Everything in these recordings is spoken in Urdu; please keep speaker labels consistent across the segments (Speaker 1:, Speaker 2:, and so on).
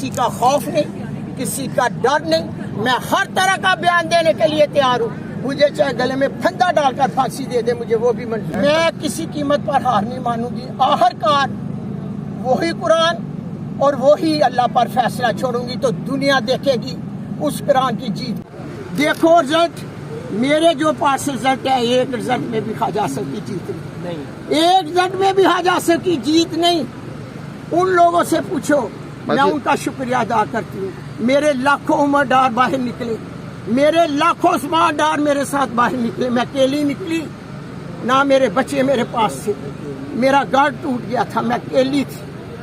Speaker 1: کسی کا خوف نہیں، کسی کا ڈر نہیں، میں ہر طرح کا بیان دینے کے لیے تیار ہوں، مجھے چاہے گلے میں پھندا ڈال کر پھانسی دے دے، مجھے وہ بھی منظور۔ میں کسی قیمت پر ہار نہیں مانوں گی، آخر کار وہی قرآن اور وہی اللہ پر فیصلہ چھوڑوں گی تو دنیا دیکھے گی اس قرآن کی جیت۔ دیکھو رزلٹ، میرے جو پاس رزلٹ ہے، ایک رزلٹ میں بھی خواجہ آصف کی جیت نہیں، ایک رزلٹ میں بھی خواجہ آصف کی جیت نہیں۔ ان لوگوں سے پوچھو، میں ان کا شکریہ ادا کرتی ہوں، میرے لاکھوں عمر ڈار باہر نکلے، میرے لاکھوں عثمان ڈار میرے ساتھ باہر نکلے، میں اکیلی نکلی، نہ میرے بچے میرے پاس تھے، میرا گھر ٹوٹ گیا تھا، میں اکیلی تھی،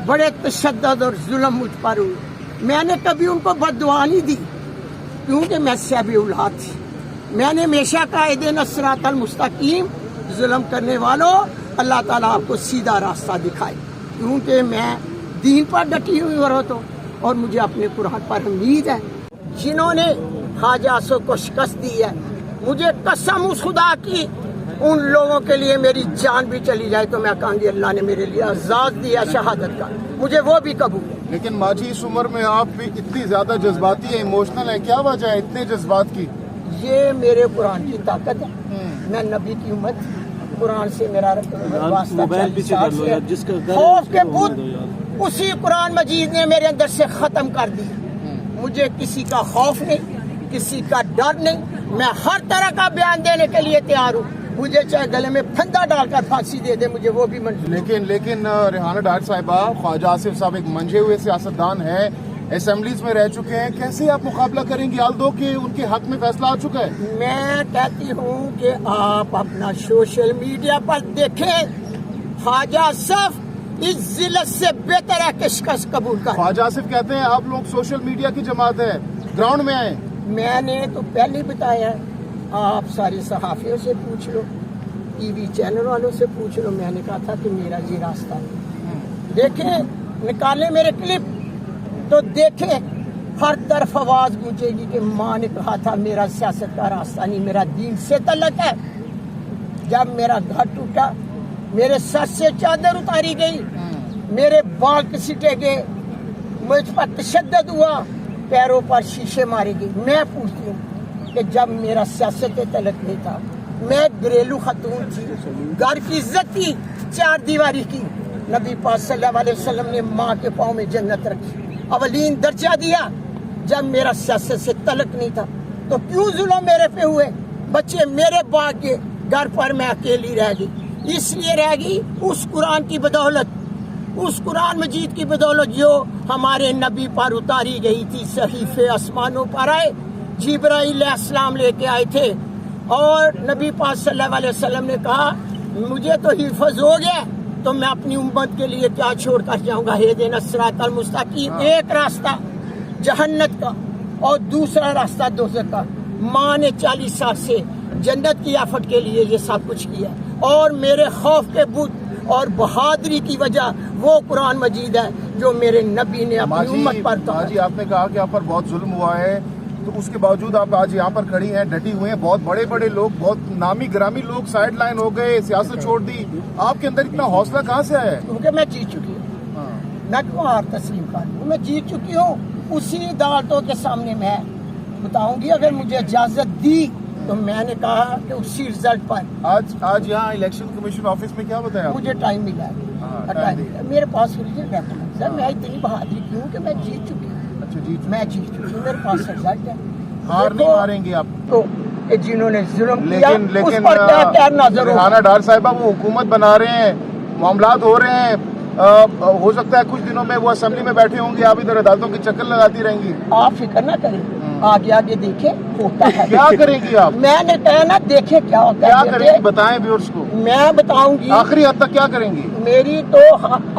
Speaker 1: بڑے تشدد اور ظلم مجھ پر ہوئے، میں نے کبھی ان کو بد دعا نہیں دی کیونکہ میں صاحب اولاد تھی، میں نے ہمیشہ کہا اہدنا الصراط المستقیم، ظلم کرنے والوں اللہ تعالیٰ آپ کو سیدھا راستہ دکھائے، کیونکہ میں دین پر ڈٹی ہوئی عورت ہوں اور مجھے اپنے قرآن پر امید ہے۔ جنہوں نے خواجہ آصف کو شکست دی ہے، مجھے قسم اس خدا کی، ان لوگوں کے لیے میری جان بھی چلی جائے تو میں کہوں گی اللہ نے میرے لیے اعزاز دیا شہادت کا، مجھے وہ بھی قبول ہے۔
Speaker 2: لیکن ماجی اس عمر میں آپ بھی اتنی زیادہ جذباتی ہیں، ایموشنل ہیں، کیا وجہ ہے اتنے جذبات کی؟
Speaker 1: یہ میرے قرآن کی طاقت ہے، میں نبی کی امت، قرآن سے میرا واسطہ، خوف کے بت اسی قرآن مجید نے میرے اندر سے ختم کر دی، مجھے کسی کا خوف نہیں، کسی کا ڈر نہیں، میں ہر طرح کا بیان دینے کے لیے تیار ہوں، مجھے چاہے گلے میں پھندا ڈال کر پھانسی دے دے، مجھے وہ بھی منظور۔
Speaker 2: لیکن ریحانہ ڈار صاحبہ، خواجہ آصف صاحب ایک منجھے ہوئے سیاستدان ہیں، اسمبلیز میں رہ چکے ہیں، کیسے آپ مقابلہ کریں گے آلدو کہ ان کے حق میں فیصلہ آ چکا ہے؟
Speaker 1: میں کہتی ہوں کہ آپ اپنا سوشل میڈیا پر دیکھیں، خواجہ آصف اس ذلت سے بہتر ہے کہ شکست قبول کر۔
Speaker 2: خواجہ آصف کہتے ہیں آپ لوگ سوشل میڈیا کی جماعت ہے، گراؤنڈ میں آئیں۔
Speaker 1: میں نے تو پہلے بتایا ہے، آپ ساری صحافیوں سے پوچھ لو، ٹی وی چینل والوں سے پوچھ لو، میں نے کہا تھا کہ میرا یہ راستہ ہے، دیکھیں نکالیں میرے کلپ تو دیکھیں، ہر طرف آواز گونجے گی کہ ماں نے کہا تھا میرا سیاست کا راستہ نہیں، میرا دین سے تعلق ہے۔ جب میرا گھر ٹوٹا، میرے سر سے چادر اتاری گئی، میرے بال کسیٹے گئے، مجھ پر تشدد ہوا، پیروں پر شیشے مارے گئے، میں پوچھتی ہوں کہ جب میرا سیاست تعلق نہیں تھا، میں گھریلو خاتون تھی، گھر کی عزت تھی، چار دیواری کی، نبی پاک صلی اللہ علیہ وسلم نے ماں کے پاؤں میں جنت رکھی، اولین درجہ دیا، جب میرا سیاست سے تعلق نہیں تھا تو کیوں ظلم میرے پہ ہوئے؟ بچے میرے باغ کے، گھر پر میں اکیلی رہ گئی، اس لیے رہ گئی اس قرآن کی بدولت، اس قرآن مجید کی بدولت جو ہمارے نبی پر اتاری گئی تھی، صحیفے آسمانوں پر آئے، جبرائیل علیہ السلام لے کے آئے تھے، اور نبی پاک صلی اللہ علیہ وسلم نے کہا مجھے تو حفظ ہو گیا تو میں اپنی امت کے لیے کیا چھوڑ کر جاؤں گا، اہدنا الصراط المستقیم، ایک راستہ جہنت کا اور دوسرا راستہ دوزخ کا۔ ماں نے 40 سال سے جنت کی آفت کے لیے یہ سب کچھ کیا، اور میرے خوف کے بت اور بہادری کی وجہ وہ قرآن مجید ہے جو میرے نبی نے اپنی امت پر تھا۔
Speaker 2: جی آپ نے کہا کہ آپ پر بہت ظلم ہوا ہے، تو اس کے باوجود آپ آج یہاں پر کھڑی ہیں، ڈٹی ہوئے ہیں، بہت بڑے بڑے لوگ، بہت نامی گرامی لوگ سائیڈ لائن ہو گئے، سیاست چھوڑ دی، آپ کے اندر اتنا حوصلہ کہاں سے آیا ہے؟
Speaker 1: کیونکہ میں جیت چکی ہوں، میں کیوں ہار تسلیم کر لوں، میں جیت چکی ہوں، اسی عدالتوں کے سامنے میں بتاؤں گی، اگر مجھے اجازت دی تو میں نے کہا کہ اسی رزلٹ پر
Speaker 2: آج یہاں الیکشن کمیشن آفس میں کیا بتایا؟
Speaker 1: مجھے ٹائم ملا ہے، میرے پاس ڈاکومنٹس ہے، میں اتنی بہادری کیوں کہ میں جیت چکی ہوں، میں جیت چکی ہوں، میرے پاس رزلٹ ہے،
Speaker 2: ہار نہیں ماریں گے آپ
Speaker 1: تو جنہوں نے ظلم کیا اس
Speaker 2: لیکن
Speaker 1: پر کیا کیا نظر ہو۔
Speaker 2: ریحانہ ڈار صاحبہ وہ حکومت بنا رہے ہیں، معاملات ہو رہے ہیں، ہو سکتا ہے کچھ دنوں میں وہ اسمبلی میں بیٹھے ہوں گے، آپ ادھر عدالتوں کی چکر لگاتی رہیں گی،
Speaker 1: آپ فکر نہ کریں، آگے آگے دیکھیں ہوتا ہے،
Speaker 2: کیا کریں گی آپ؟
Speaker 1: میں نے کہا نا دیکھیں کیا ہوتا ہے،
Speaker 2: کیا کریں گی بتائیں ویورز کو،
Speaker 1: میں بتاؤں گی
Speaker 2: آخری حد تک کیا کریں گی؟
Speaker 1: میری تو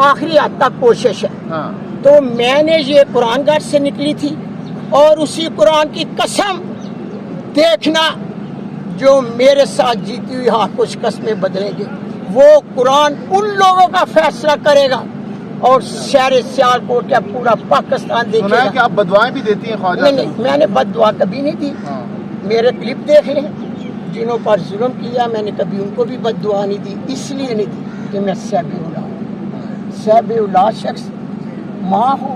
Speaker 1: آخری حد تک کوشش ہے،
Speaker 2: ہاں
Speaker 1: تو میں نے یہ قرآن گھر سے نکلی تھی اور اسی قرآن کی قسم دیکھنا جو میرے ساتھ جیتی ہوئی ہاتھ کو شکست میں بدلیں گے، وہ قرآن ان لوگوں کا فیصلہ کرے گا اور شہر سیالکوٹ یا پورا پاکستان دیکھے
Speaker 2: سنا ہے
Speaker 1: گا۔
Speaker 2: کہ آپ بدوائیں بھی دیتی ہیں خواجہ؟
Speaker 1: نہیں، میں نے بد دعا کبھی نہیں دی، میرے کلپ دیکھ لیں، جنہوں پر ظلم کیا میں نے کبھی ان کو بھی بد دعا نہیں دی، اس لیے نہیں دی کہ میں صاحب اولاد شخص، ماں ہو،